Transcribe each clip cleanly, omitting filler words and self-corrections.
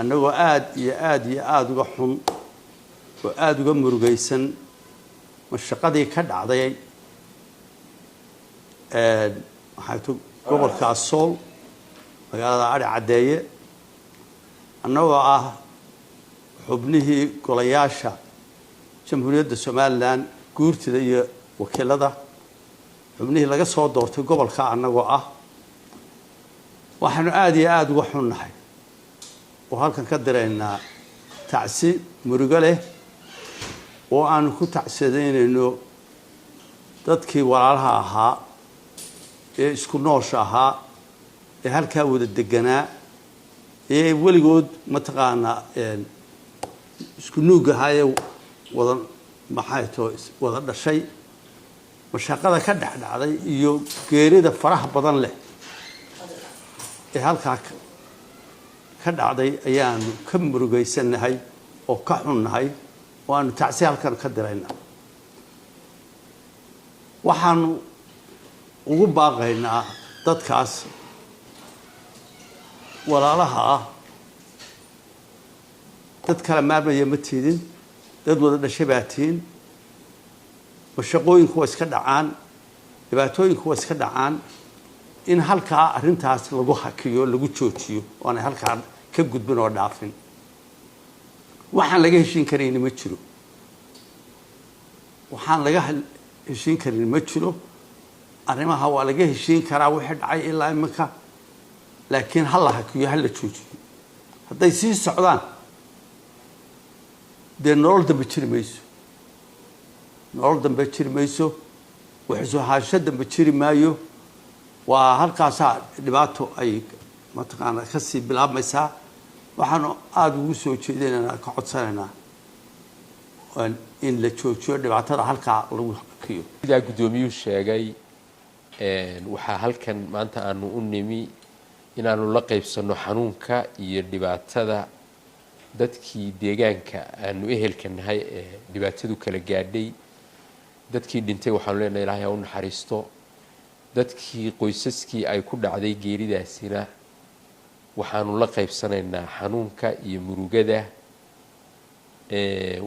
أنه آد وحن وآد ومرجيسن والشقدي كد عضي حيث قبل كاسول وقال على عداية أنه حبنه قلياشة جمهورية الصوماليلاند guurtida iyo wakiilada xubnihii laga soo doortay gobolka anagoo waxaanu aad uga xunnahay oo halkan ka direynaa tacsi murugo leh oo aanu ku tacsideynayno dadkii walaalaha ahaa ee isku noosha ahaa ee halkaa wada deganaa ee weligood mataqaana isku nuugahay wada maxayto wada dhashay mashaqada ka dhaxdhacday iyo geerida faraha badan leh ee halka ka dhacday ayaan ka murugeysanahay oo ka xunnahay oo aan tacsi halkan ka direynaa waxaan ugu baaqaynaa dadkaas walaalaha dad kala maamaya ma tiidin dad wada dhashay baatiin mashaqooyinku waa iska dhacaan dhibaatooyinku waa iska dhacaan in halkaa arintaas lagu hakiyo lagu joojiyo oo aan halkaa ka gudbin oo dhaafin waxaan laga heshiin karin ma jiro waxaan laga heshiin karin ma jiro arrimaha waa laga heshiin karaa wixii dhacay ilaa imika laakiin hal la hakiyo hal la joojiyo haday sii socdaan de nolol dambe jiri mayso waxay soo haashada dambe jiri maayo waa halkaas dhibaato ay mataqaana ka sii bilaabmaysaa waxaan aad ugu soo jeedinaynaa ka codsanaynaa in la joojiyo dhibaatada halkaa lagu hakiyo sida gudoomiyuhu sheegay waxa halkan maanta aanu u nimi inaanu la qaybsano xanuunka iyo dhibaatada dadkii deegaanka aanu ehelka nahay ee dhibaatadu kala gaadhay dadkii dhintay waxaan leenahay Ilaahay ha u naxariisto dadkii qoysaskii ay ku dhacday geeridaasina waxaanu la qaybsanaynaa xanuunka iyo murugada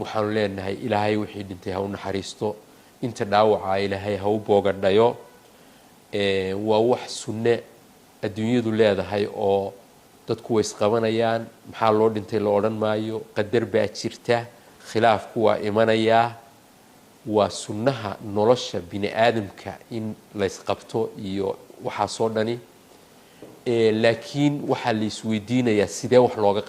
waxaanu leenahay Ilaahay wixii dhintay ha u naxariisto inta dhaawaca Ilaahay ha u boogadhayo waa wax sunne adduunyadu leedahay oo dadku way isqabanayaan maxaa loo dhintay loo oran maayo qadar baa jirta khilaafku waa imanaya waa sunnaha nolosha bini aadamka in la isqabto iyo waxa soo dhani laakiin waxa la isweydiinayaa sidee wax looga